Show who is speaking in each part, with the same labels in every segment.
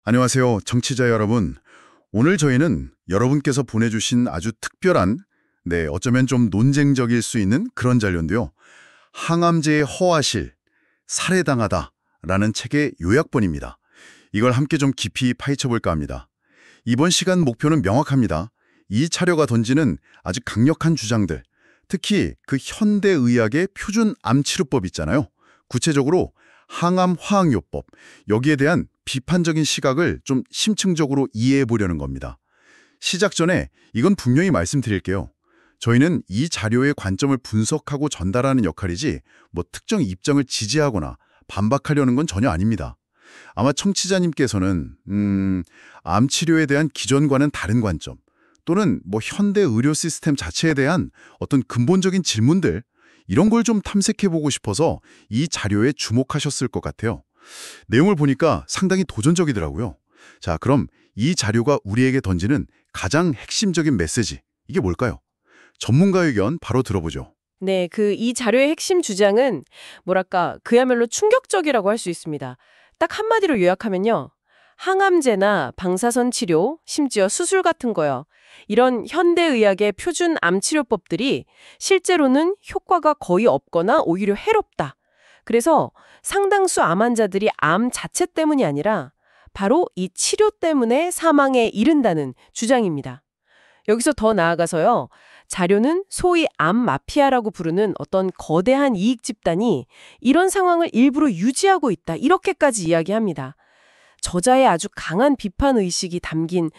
Speaker 1: 안녕하세요, 정치자 여러분. 오늘 저희는 여러분께서 보내주신 아주 특별한, 어쩌면 좀 논쟁적일 수 있는 그런 자료인데요. 항암제의 허화실, 살해당하다라는 책의 요약본입니다. 이걸 함께 좀 깊이 파헤쳐볼까 합니다. 이번 시간 목표는 명확합니다. 이 자료가 던지는 아주 강력한 주장들, 특히 그 현대의학의 표준 암치료법 있잖아요. 구체적으로 항암 화학요법, 여기에 대한 비판적인 시각을 좀 심층적으로 이해해 보려는 겁니다. 시작 전에 이건 분명히 말씀드릴게요. 저희는 이 자료의 관점을 분석하고 전달하는 역할이지 특정 입장을 지지하거나 반박하려는 건 전혀 아닙니다. 아마 청취자님께서는 암 치료에 대한 기존과는 다른 관점 또는 현대 의료 시스템 자체에 대한 어떤 근본적인 질문들 이런 걸 좀 탐색해보고 싶어서 이 자료에 주목하셨을 것 같아요. 내용을 보니까 상당히 도전적이더라고요. 자, 그럼 이 자료가 우리에게 던지는 가장 핵심적인 메시지, 이게 뭘까요? 전문가 의견 바로 들어보죠.
Speaker 2: 네, 이 자료의 핵심 주장은 그야말로 충격적이라고 할 수 있습니다. 딱 한마디로 요약하면요. 항암제나 방사선 치료, 심지어 수술 같은 거요. 이런 현대의학의 표준 암치료법들이 실제로는 효과가 거의 없거나 오히려 해롭다. 그래서 상당수 암 환자들이 암 자체 때문이 아니라 바로 이 치료 때문에 사망에 이른다는 주장입니다. 여기서 더 나아가서요. 자료는 소위 암 마피아라고 부르는 어떤 거대한 이익 집단이 이런 상황을 일부러 유지하고 있다. 이렇게까지 이야기합니다. 저자의 아주 강한 비판 의식이 담긴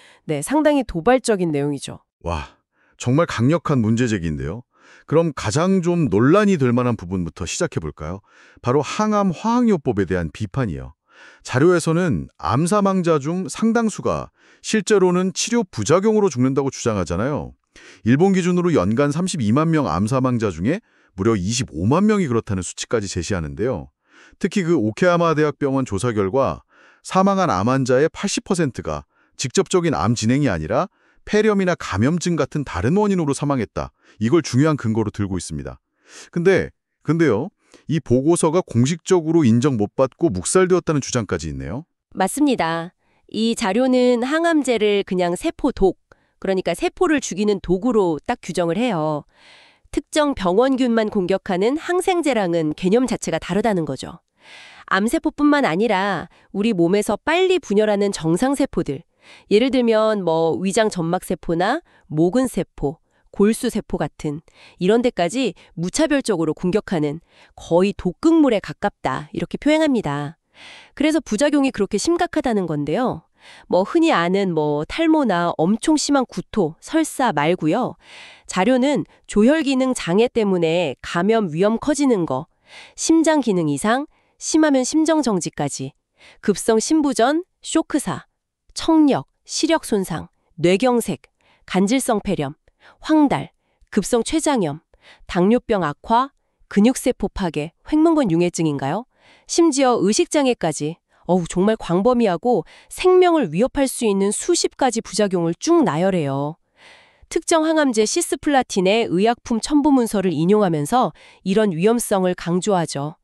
Speaker 2: 상당히 도발적인 내용이죠.
Speaker 1: 와, 정말 강력한 문제제기인데요. 그럼 가장 좀 논란이 될 만한 부분부터 시작해 볼까요? 바로 항암 화학요법에 대한 비판이요. 자료에서는 암 사망자 중 상당수가 실제로는 치료 부작용으로 죽는다고 주장하잖아요. 일본 기준으로 연간 32만 명 암 사망자 중에 무려 25만 명이 그렇다는 수치까지 제시하는데요. 특히 그 오케야마 대학병원 조사 결과 사망한 암 환자의 80%가 직접적인 암 진행이 아니라 폐렴이나 감염증 같은 다른 원인으로 사망했다. 이걸 중요한 근거로 들고 있습니다. 근데요, 이 보고서가 공식적으로 인정 못 받고 묵살되었다는 주장까지 있네요.
Speaker 3: 맞습니다. 이 자료는 항암제를 그냥 세포독, 그러니까 세포를 죽이는 도구로 딱 규정을 해요. 특정 병원균만 공격하는 항생제랑은 개념 자체가 다르다는 거죠. 암세포뿐만 아니라 우리 몸에서 빨리 분열하는 정상세포들, 예를 들면 위장 점막세포나 모근세포, 골수세포 같은 이런 데까지 무차별적으로 공격하는 거의 독극물에 가깝다 이렇게 표현합니다. 그래서 부작용이 그렇게 심각하다는 건데요. 흔히 아는 탈모나 엄청 심한 구토, 설사 말고요. 자료는 조혈기능 장애 때문에 감염 위험 커지는 거, 심장 기능 이상, 심하면 심정정지까지, 급성 심부전, 쇼크사, 청력, 시력 손상, 뇌경색, 간질성 폐렴, 황달, 급성 췌장염, 당뇨병 악화, 근육세포 파괴, 횡문관 융해증인가요? 심지어 의식장애까지 정말 광범위하고 생명을 위협할 수 있는 수십 가지 부작용을 쭉 나열해요. 특정 항암제 시스플라틴의 의약품 첨부문서를 인용하면서 이런 위험성을 강조하죠.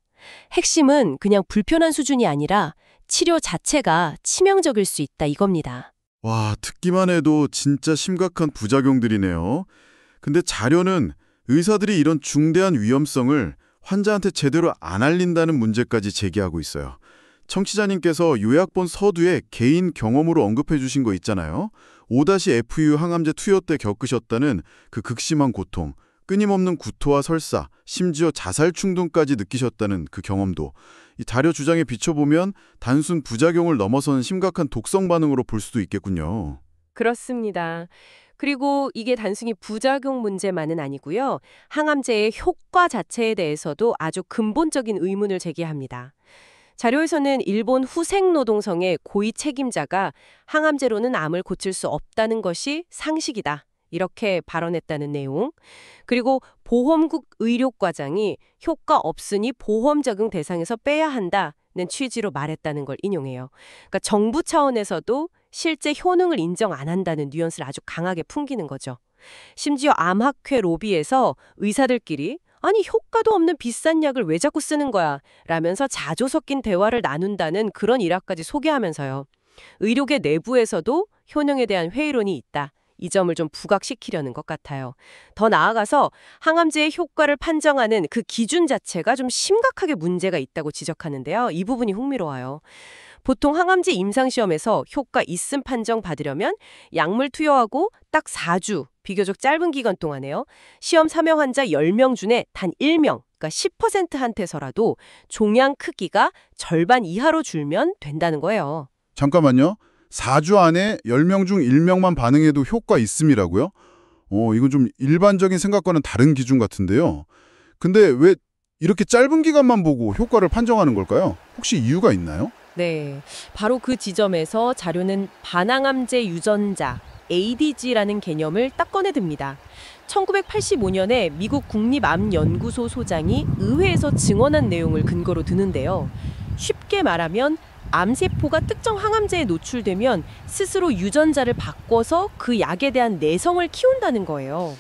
Speaker 3: 핵심은 그냥 불편한 수준이 아니라 치료 자체가 치명적일 수 있다 이겁니다.
Speaker 1: 와, 듣기만 해도 진짜 심각한 부작용들이네요. 근데 자료는 의사들이 이런 중대한 위험성을 환자한테 제대로 안 알린다는 문제까지 제기하고 있어요. 청취자님께서 요약본 서두에 개인 경험으로 언급해 주신 거 있잖아요. 5-FU 항암제 투여 때 겪으셨다는 그 극심한 고통, 끊임없는 구토와 설사, 심지어 자살 충동까지 느끼셨다는 그 경험도 이 자료 주장에 비춰보면 단순 부작용을 넘어선 심각한 독성 반응으로 볼 수도 있겠군요.
Speaker 2: 그렇습니다. 그리고 이게 단순히 부작용 문제만은 아니고요. 항암제의 효과 자체에 대해서도 아주 근본적인 의문을 제기합니다. 자료에서는 일본 후생노동성의 고위 책임자가 항암제로는 암을 고칠 수 없다는 것이 상식이다. 이렇게 발언했다는 내용. 그리고 보험국 의료과장이 효과 없으니 보험 적용 대상에서 빼야 한다는 취지로 말했다는 걸 인용해요. 그러니까 정부 차원에서도 실제 효능을 인정 안 한다는 뉘앙스를 아주 강하게 풍기는 거죠. 심지어 암학회 로비에서 의사들끼리 아니 효과도 없는 비싼 약을 왜 자꾸 쓰는 거야 라면서 자조 섞인 대화를 나눈다는 그런 일화까지 소개하면서요. 의료계 내부에서도 효능에 대한 회의론이 있다. 이 점을 좀 부각시키려는 것 같아요. 더 나아가서 항암제의 효과를 판정하는 그 기준 자체가 좀 심각하게 문제가 있다고 지적하는데요. 이 부분이 흥미로워요. 보통 항암제 임상시험에서 효과 있음 판정 받으려면 약물 투여하고 딱 4주, 비교적 짧은 기간 동안에요. 시험 사명 환자 10명 중에 단 1명, 그러니까 10%한테서라도 종양 크기가 절반 이하로 줄면 된다는 거예요.
Speaker 1: 잠깐만요. 4주 안에 10명 중 1명만 반응해도 효과 있음이라고요? 이건 좀 일반적인 생각과는 다른 기준 같은데요. 근데 왜 이렇게 짧은 기간만 보고 효과를 판정하는 걸까요? 혹시 이유가 있나요?
Speaker 2: 네, 바로 그 지점에서 자료는 반항암제 유전자, ADG라는 개념을 딱 꺼내듭니다. 1985년에 미국 국립암연구소 소장이 의회에서 증언한 내용을 근거로 드는데요. 쉽게 말하면 암세포가 특정 항암제에 노출되면 스스로 유전자를 바꿔서 그 약에 대한 내성을 키운다는 거예요.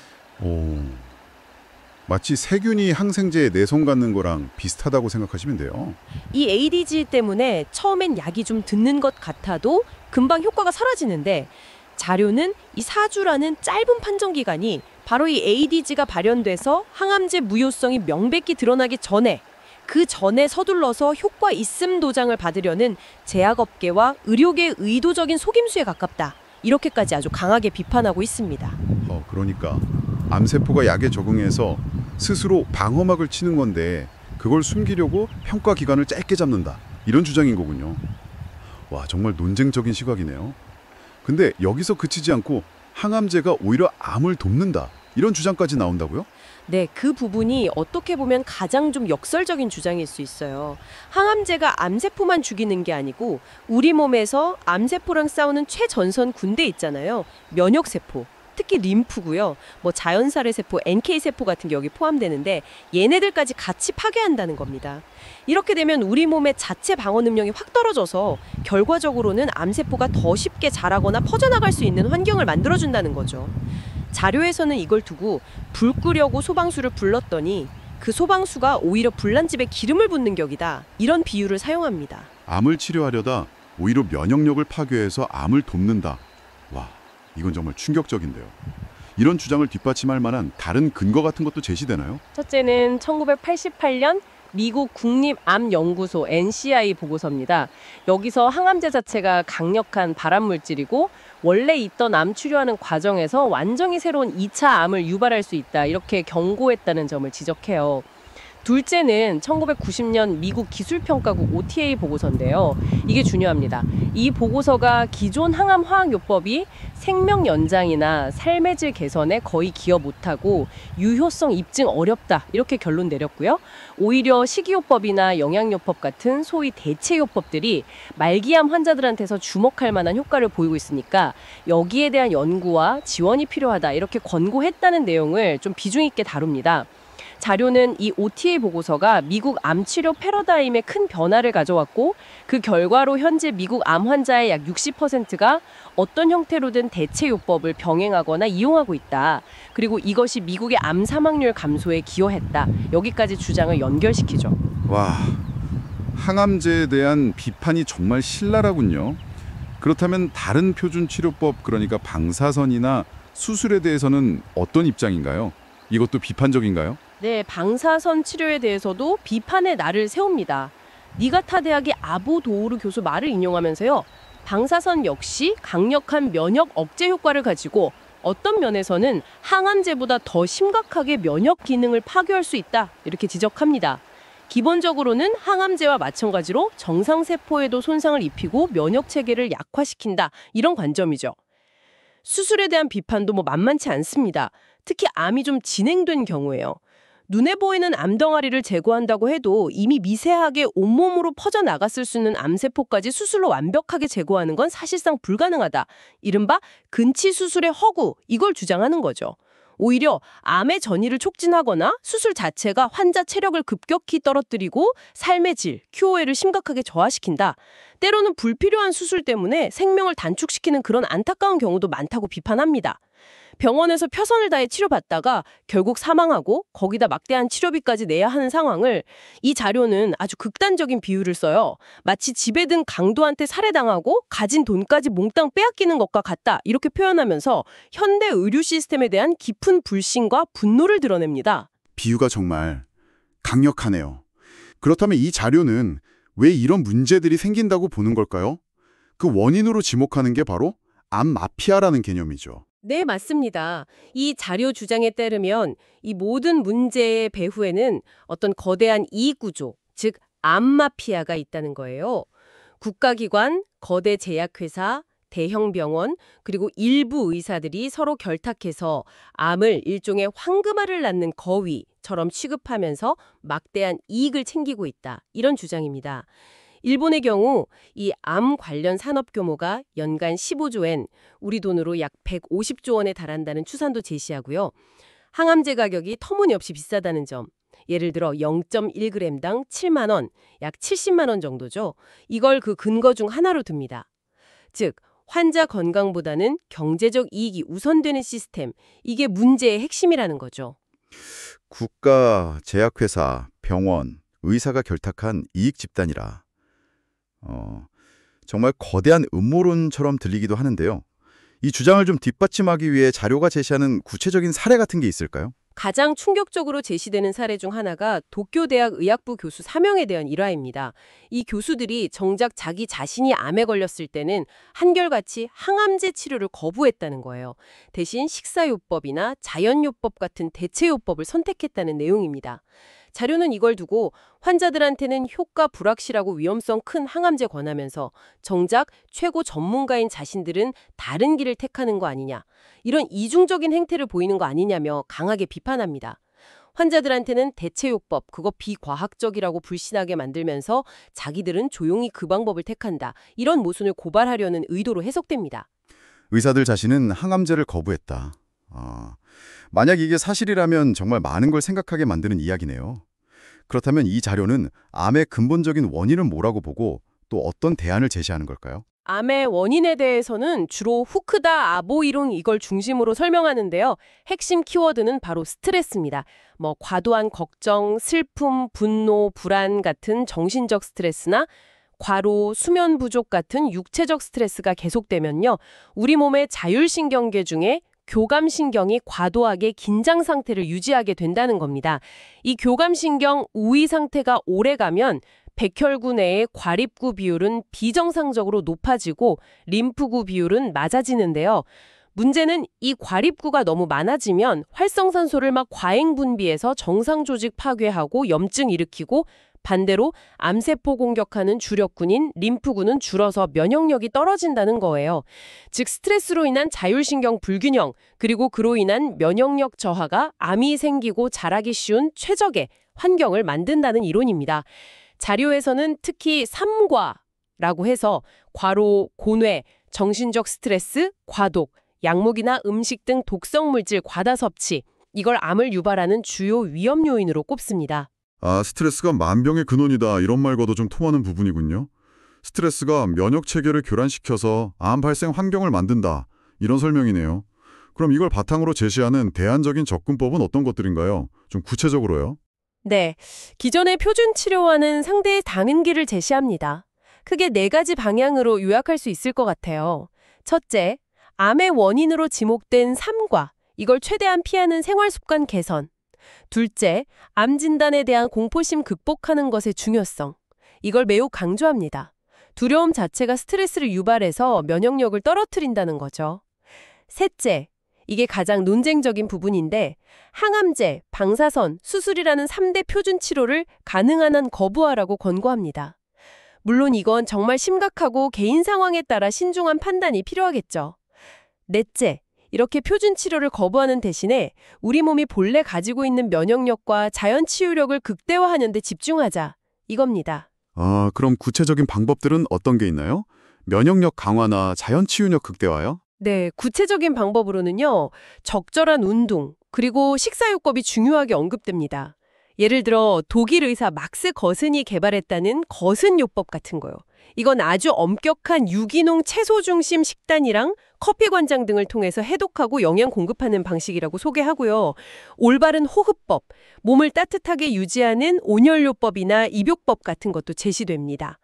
Speaker 1: 마치 세균이 항생제에 내성 갖는 거랑 비슷하다고 생각하시면 돼요.
Speaker 2: 이 ADG 때문에 처음엔 약이 좀 듣는 것 같아도 금방 효과가 사라지는데 자료는 이 4주라는 짧은 판정 기간이 바로 이 ADG가 발현돼서 항암제 무효성이 명백히 드러나기 전에 그 전에 서둘러서 효과 있음 도장을 받으려는 제약업계와 의료계의 의도적인 속임수에 가깝다. 이렇게까지 아주 강하게 비판하고 있습니다.
Speaker 1: 그러니까 암세포가 약에 적응해서 스스로 방어막을 치는 건데 그걸 숨기려고 평가 기간을 짧게 잡는다. 이런 주장인 거군요. 와, 정말 논쟁적인 시각이네요. 근데 여기서 그치지 않고 항암제가 오히려 암을 돕는다. 이런 주장까지 나온다고요?
Speaker 2: 네, 그 부분이 어떻게 보면 가장 좀 역설적인 주장일 수 있어요. 항암제가 암세포만 죽이는 게 아니고 우리 몸에서 암세포랑 싸우는 최전선 군대 있잖아요. 면역세포. 특히 림프고요. 자연살의 세포, NK세포 같은 게 여기 포함되는데 얘네들까지 같이 파괴한다는 겁니다. 이렇게 되면 우리 몸의 자체 방어 능력이 확 떨어져서 결과적으로는 암세포가 더 쉽게 자라거나 퍼져나갈 수 있는 환경을 만들어준다는 거죠. 자료에서는 이걸 두고 불 끄려고 소방수를 불렀더니 그 소방수가 오히려 불난집에 기름을 붓는 격이다. 이런 비유를 사용합니다.
Speaker 1: 암을 치료하려다 오히려 면역력을 파괴해서 암을 돕는다. 와, 이건 정말 충격적인데요. 이런 주장을 뒷받침할 만한 다른 근거 같은 것도 제시되나요?
Speaker 2: 첫째는 1988년 미국 국립암연구소 NCI 보고서입니다. 여기서 항암제 자체가 강력한 발암물질이고 원래 있던 암 치료하는 과정에서 완전히 새로운 2차 암을 유발할 수 있다. 이렇게 경고했다는 점을 지적해요. 둘째는 1990년 미국 기술평가국 OTA 보고서인데요. 이게 중요합니다. 이 보고서가 기존 항암 화학요법이 생명 연장이나 삶의 질 개선에 거의 기여 못하고 유효성 입증 어렵다 이렇게 결론 내렸고요. 오히려 식이요법이나 영양요법 같은 소위 대체요법들이 말기암 환자들한테서 주목할 만한 효과를 보이고 있으니까 여기에 대한 연구와 지원이 필요하다 이렇게 권고했다는 내용을 좀 비중 있게 다룹니다. 자료는 이 OTA 보고서가 미국 암치료 패러다임에 큰 변화를 가져왔고 그 결과로 현재 미국 암 환자의 약 60%가 어떤 형태로든 대체요법을 병행하거나 이용하고 있다. 그리고 이것이 미국의 암 사망률 감소에 기여했다. 여기까지 주장을 연결시키죠.
Speaker 1: 와, 항암제에 대한 비판이 정말 신랄하군요. 그렇다면 다른 표준 치료법, 그러니까 방사선이나 수술에 대해서는 어떤 입장인가요? 이것도 비판적인가요?
Speaker 2: 네, 방사선 치료에 대해서도 비판의 날을 세웁니다. 니가타 대학의 아보 도오르 교수 말을 인용하면서요. 방사선 역시 강력한 면역 억제 효과를 가지고 어떤 면에서는 항암제보다 더 심각하게 면역 기능을 파괴할 수 있다. 이렇게 지적합니다. 기본적으로는 항암제와 마찬가지로 정상세포에도 손상을 입히고 면역 체계를 약화시킨다. 이런 관점이죠. 수술에 대한 비판도 만만치 않습니다. 특히 암이 좀 진행된 경우에요. 눈에 보이는 암덩어리를 제거한다고 해도 이미 미세하게 온몸으로 퍼져나갔을 수 있는 암세포까지 수술로 완벽하게 제거하는 건 사실상 불가능하다. 이른바 근치 수술의 허구, 이걸 주장하는 거죠. 오히려 암의 전이를 촉진하거나 수술 자체가 환자 체력을 급격히 떨어뜨리고 삶의 질, QOL을 심각하게 저하시킨다. 때로는 불필요한 수술 때문에 생명을 단축시키는 그런 안타까운 경우도 많다고 비판합니다. 병원에서 최선을 다해 치료받다가 결국 사망하고 거기다 막대한 치료비까지 내야 하는 상황을 이 자료는 아주 극단적인 비유를 써요. 마치 집에 든 강도한테 살해당하고 가진 돈까지 몽땅 빼앗기는 것과 같다. 이렇게 표현하면서 현대 의료 시스템에 대한 깊은 불신과 분노를 드러냅니다.
Speaker 4: 비유가 정말 강력하네요. 그렇다면 이 자료는 왜 이런 문제들이 생긴다고 보는 걸까요? 그 원인으로 지목하는 게 바로 암 마피아라는 개념이죠.
Speaker 2: 네, 맞습니다. 이 자료 주장에 따르면 이 모든 문제의 배후에는 어떤 거대한 이익 구조, 즉 암마피아가 있다는 거예요. 국가기관, 거대 제약회사, 대형 병원, 그리고 일부 의사들이 서로 결탁해서 암을 일종의 황금알을 낳는 거위처럼 취급하면서 막대한 이익을 챙기고 있다. 이런 주장입니다. 일본의 경우 이 암 관련 산업 규모가 연간 15조엔, 우리 돈으로 약 150조 원에 달한다는 추산도 제시하고요. 항암제 가격이 터무니없이 비싸다는 점, 예를 들어 0.1g당 7만 원, 약 70만 원 정도죠. 이걸 그 근거 중 하나로 듭니다. 즉, 환자 건강보다는 경제적 이익이 우선되는 시스템, 이게 문제의 핵심이라는 거죠.
Speaker 1: 국가, 제약회사, 병원, 의사가 결탁한 이익 집단이라. 정말 거대한 음모론처럼 들리기도 하는데요. 이 주장을 좀 뒷받침하기 위해 자료가 제시하는 구체적인 사례 같은 게 있을까요?
Speaker 2: 가장 충격적으로 제시되는 사례 중 하나가 도쿄대학 의학부 교수 3명에 대한 일화입니다. 이 교수들이 정작 자기 자신이 암에 걸렸을 때는 한결같이 항암제 치료를 거부했다는 거예요. 대신 식사요법이나 자연요법 같은 대체요법을 선택했다는 내용입니다. 자료는 이걸 두고 환자들한테는 효과 불확실하고 위험성 큰 항암제 권하면서 정작 최고 전문가인 자신들은 다른 길을 택하는 거 아니냐, 이런 이중적인 행태를 보이는 거 아니냐며 강하게 비판합니다. 환자들한테는 대체요법, 그거 비과학적이라고 불신하게 만들면서 자기들은 조용히 그 방법을 택한다, 이런 모순을 고발하려는 의도로 해석됩니다.
Speaker 1: 의사들 자신은 항암제를 거부했다. 만약 이게 사실이라면 정말 많은 걸 생각하게 만드는 이야기네요. 그렇다면 이 자료는 암의 근본적인 원인은 뭐라고 보고 또 어떤 대안을 제시하는 걸까요?
Speaker 2: 암의 원인에 대해서는 주로 후크다, 아보이론 이걸 중심으로 설명하는데요. 핵심 키워드는 바로 스트레스입니다. 과도한 걱정, 슬픔, 분노, 불안 같은 정신적 스트레스나 과로, 수면 부족 같은 육체적 스트레스가 계속되면요, 우리 몸의 자율신경계 중에 교감신경이 과도하게 긴장 상태를 유지하게 된다는 겁니다. 이 교감신경 우위 상태가 오래가면 백혈구 내의 과립구 비율은 비정상적으로 높아지고 림프구 비율은 낮아지는데요. 문제는 이 과립구가 너무 많아지면 활성산소를 막 과잉 분비해서 정상 조직 파괴하고 염증 일으키고, 반대로 암세포 공격하는 주력군인 림프구는 줄어서 면역력이 떨어진다는 거예요. 즉 스트레스로 인한 자율신경 불균형, 그리고 그로 인한 면역력 저하가 암이 생기고 자라기 쉬운 최적의 환경을 만든다는 이론입니다. 자료에서는 특히 3과라고 해서 과로, 고뇌, 정신적 스트레스, 과독, 약물이나 음식 등 독성 물질 과다 섭취, 이걸 암을 유발하는 주요 위험 요인으로 꼽습니다.
Speaker 4: 스트레스가 만병의 근원이다, 이런 말과도 좀 통하는 부분이군요. 스트레스가 면역 체계를 교란시켜서 암 발생 환경을 만든다, 이런 설명이네요. 그럼 이걸 바탕으로 제시하는 대안적인 접근법은 어떤 것들인가요? 좀 구체적으로요.
Speaker 2: 네, 기존의 표준 치료와는 상대의 다른 길을 제시합니다. 크게 4가지 방향으로 요약할 수 있을 것 같아요. 첫째, 암의 원인으로 지목된 3과, 이걸 최대한 피하는 생활습관 개선. 둘째, 암 진단에 대한 공포심 극복하는 것의 중요성. 이걸 매우 강조합니다. 두려움 자체가 스트레스를 유발해서 면역력을 떨어뜨린다는 거죠. 셋째, 이게 가장 논쟁적인 부분인데 항암제, 방사선, 수술이라는 3대 표준 치료를 가능한 한 거부하라고 권고합니다. 물론 이건 정말 심각하고 개인 상황에 따라 신중한 판단이 필요하겠죠. 넷째, 이렇게 표준 치료를 거부하는 대신에 우리 몸이 본래 가지고 있는 면역력과 자연 치유력을 극대화하는 데 집중하자, 이겁니다.
Speaker 4: 그럼 구체적인 방법들은 어떤 게 있나요? 면역력 강화나 자연 치유력 극대화요?
Speaker 2: 네, 구체적인 방법으로는요, 적절한 운동, 그리고 식사요법이 중요하게 언급됩니다. 예를 들어 독일 의사 막스 거슨이 개발했다는 거슨요법 같은 거요. 이건 아주 엄격한 유기농 채소 중심 식단이랑 커피 관장 등을 통해서 해독하고 영양 공급하는 방식이라고 소개하고요. 올바른 호흡법, 몸을 따뜻하게 유지하는 온열요법이나 입욕법 같은 것도 제시됩니다.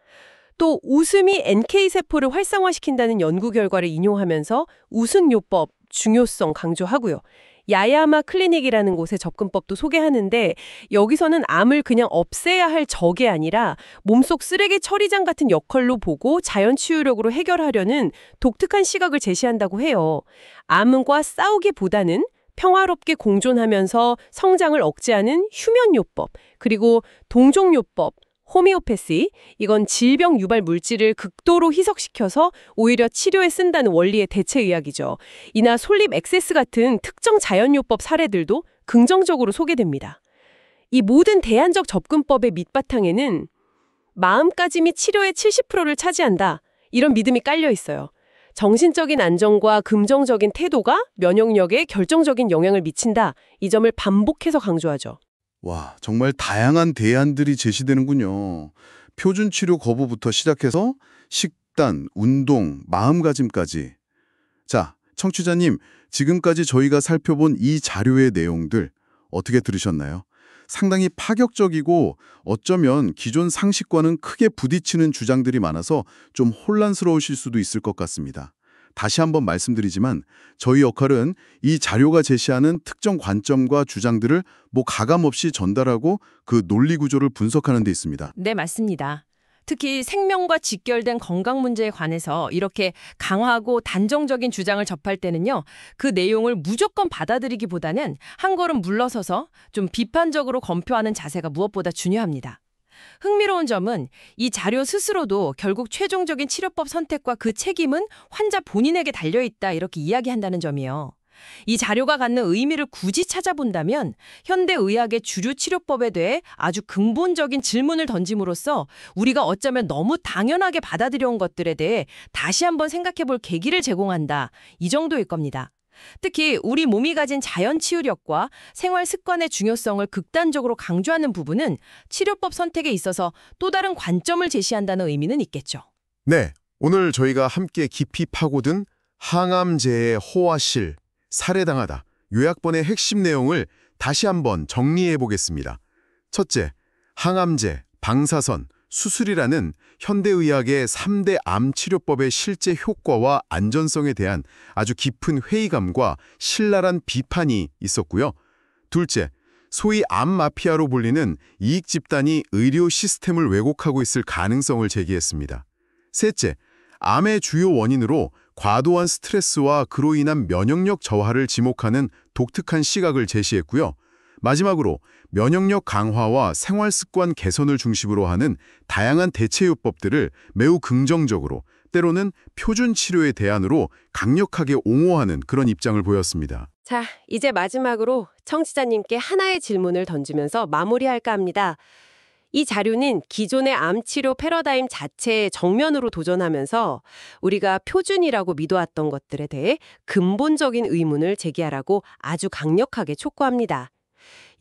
Speaker 2: 또 웃음이 NK세포를 활성화시킨다는 연구 결과를 인용하면서 웃음요법 중요성 강조하고요. 야야마 클리닉이라는 곳의 접근법도 소개하는데 여기서는 암을 그냥 없애야 할 적이 아니라 몸속 쓰레기 처리장 같은 역할로 보고 자연 치유력으로 해결하려는 독특한 시각을 제시한다고 해요. 암과 싸우기보다는 평화롭게 공존하면서 성장을 억제하는 휴면요법, 그리고 동종요법, 호미오패시, 이건 질병 유발 물질을 극도로 희석시켜서 오히려 치료에 쓴다는 원리의 대체의학이죠. 이나 솔립 액세스 같은 특정 자연요법 사례들도 긍정적으로 소개됩니다. 이 모든 대안적 접근법의 밑바탕에는 마음가짐이 치료의 70%를 차지한다, 이런 믿음이 깔려 있어요. 정신적인 안정과 긍정적인 태도가 면역력에 결정적인 영향을 미친다, 이 점을 반복해서 강조하죠.
Speaker 1: 와, 정말 다양한 대안들이 제시되는군요. 표준 치료 거부부터 시작해서 식단, 운동, 마음가짐까지. 자, 청취자님, 지금까지 저희가 살펴본 이 자료의 내용들 어떻게 들으셨나요? 상당히 파격적이고 어쩌면 기존 상식과는 크게 부딪히는 주장들이 많아서 좀 혼란스러우실 수도 있을 것 같습니다. 다시 한번 말씀드리지만 저희 역할은 이 자료가 제시하는 특정 관점과 주장들을 가감없이 전달하고 그 논리 구조를 분석하는 데 있습니다.
Speaker 5: 네, 맞습니다. 특히 생명과 직결된 건강 문제에 관해서 이렇게 강하고 단정적인 주장을 접할 때는요, 그 내용을 무조건 받아들이기보다는 한 걸음 물러서서 좀 비판적으로 검토하는 자세가 무엇보다 중요합니다. 흥미로운 점은 이 자료 스스로도 결국 최종적인 치료법 선택과 그 책임은 환자 본인에게 달려있다, 이렇게 이야기한다는 점이에요. 이 자료가 갖는 의미를 굳이 찾아본다면 현대의학의 주류 치료법에 대해 아주 근본적인 질문을 던짐으로써 우리가 어쩌면 너무 당연하게 받아들여온 것들에 대해 다시 한번 생각해볼 계기를 제공한다, 이 정도일 겁니다. 특히 우리 몸이 가진 자연 치유력과 생활 습관의 중요성을 극단적으로 강조하는 부분은 치료법 선택에 있어서 또 다른 관점을 제시한다는 의미는 있겠죠.
Speaker 6: 네, 오늘 저희가 함께 깊이 파고든 항암제의 허와실, 살해당하다, 요약본의 핵심 내용을 다시 한번 정리해 보겠습니다. 첫째, 항암제, 방사선, 수술이라는 현대의학의 3대 암 치료법의 실제 효과와 안전성에 대한 아주 깊은 회의감과 신랄한 비판이 있었고요. 둘째, 소위 암 마피아로 불리는 이익 집단이 의료 시스템을 왜곡하고 있을 가능성을 제기했습니다. 셋째, 암의 주요 원인으로 과도한 스트레스와 그로 인한 면역력 저하를 지목하는 독특한 시각을 제시했고요. 마지막으로 면역력 강화와 생활습관 개선을 중심으로 하는 다양한 대체요법들을 매우 긍정적으로, 때로는 표준 치료의 대안으로 강력하게 옹호하는 그런 입장을 보였습니다.
Speaker 2: 자, 이제 마지막으로 청취자님께 하나의 질문을 던지면서 마무리할까 합니다. 이 자료는 기존의 암치료 패러다임 자체에 정면으로 도전하면서 우리가 표준이라고 믿어왔던 것들에 대해 근본적인 의문을 제기하라고 아주 강력하게 촉구합니다.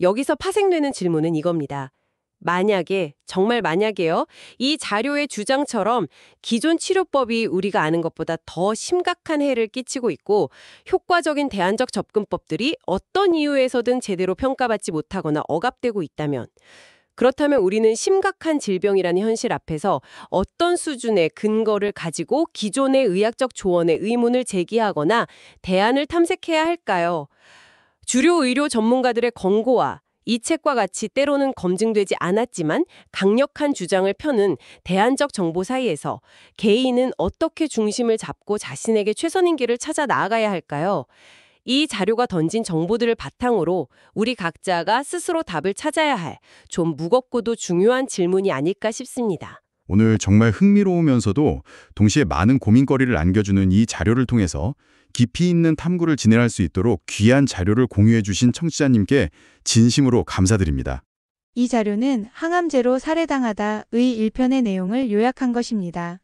Speaker 2: 여기서 파생되는 질문은 이겁니다. 만약에, 정말 만약에요, 이 자료의 주장처럼 기존 치료법이 우리가 아는 것보다 더 심각한 해를 끼치고 있고 효과적인 대안적 접근법들이 어떤 이유에서든 제대로 평가받지 못하거나 억압되고 있다면, 그렇다면 우리는 심각한 질병이라는 현실 앞에서 어떤 수준의 근거를 가지고 기존의 의학적 조언에 의문을 제기하거나 대안을 탐색해야 할까요? 주류 의료 전문가들의 권고와 이 책과 같이 때로는 검증되지 않았지만 강력한 주장을 펴는 대안적 정보 사이에서 개인은 어떻게 중심을 잡고 자신에게 최선인 길을 찾아 나아가야 할까요? 이 자료가 던진 정보들을 바탕으로 우리 각자가 스스로 답을 찾아야 할 좀 무겁고도 중요한 질문이 아닐까 싶습니다.
Speaker 7: 오늘 정말 흥미로우면서도 동시에 많은 고민거리를 안겨주는 이 자료를 통해서 깊이 있는 탐구를 진행할 수 있도록 귀한 자료를 공유해 주신 청취자님께 진심으로 감사드립니다.
Speaker 8: 이 자료는 항암제로 살해당하다의 1편의 내용을 요약한 것입니다.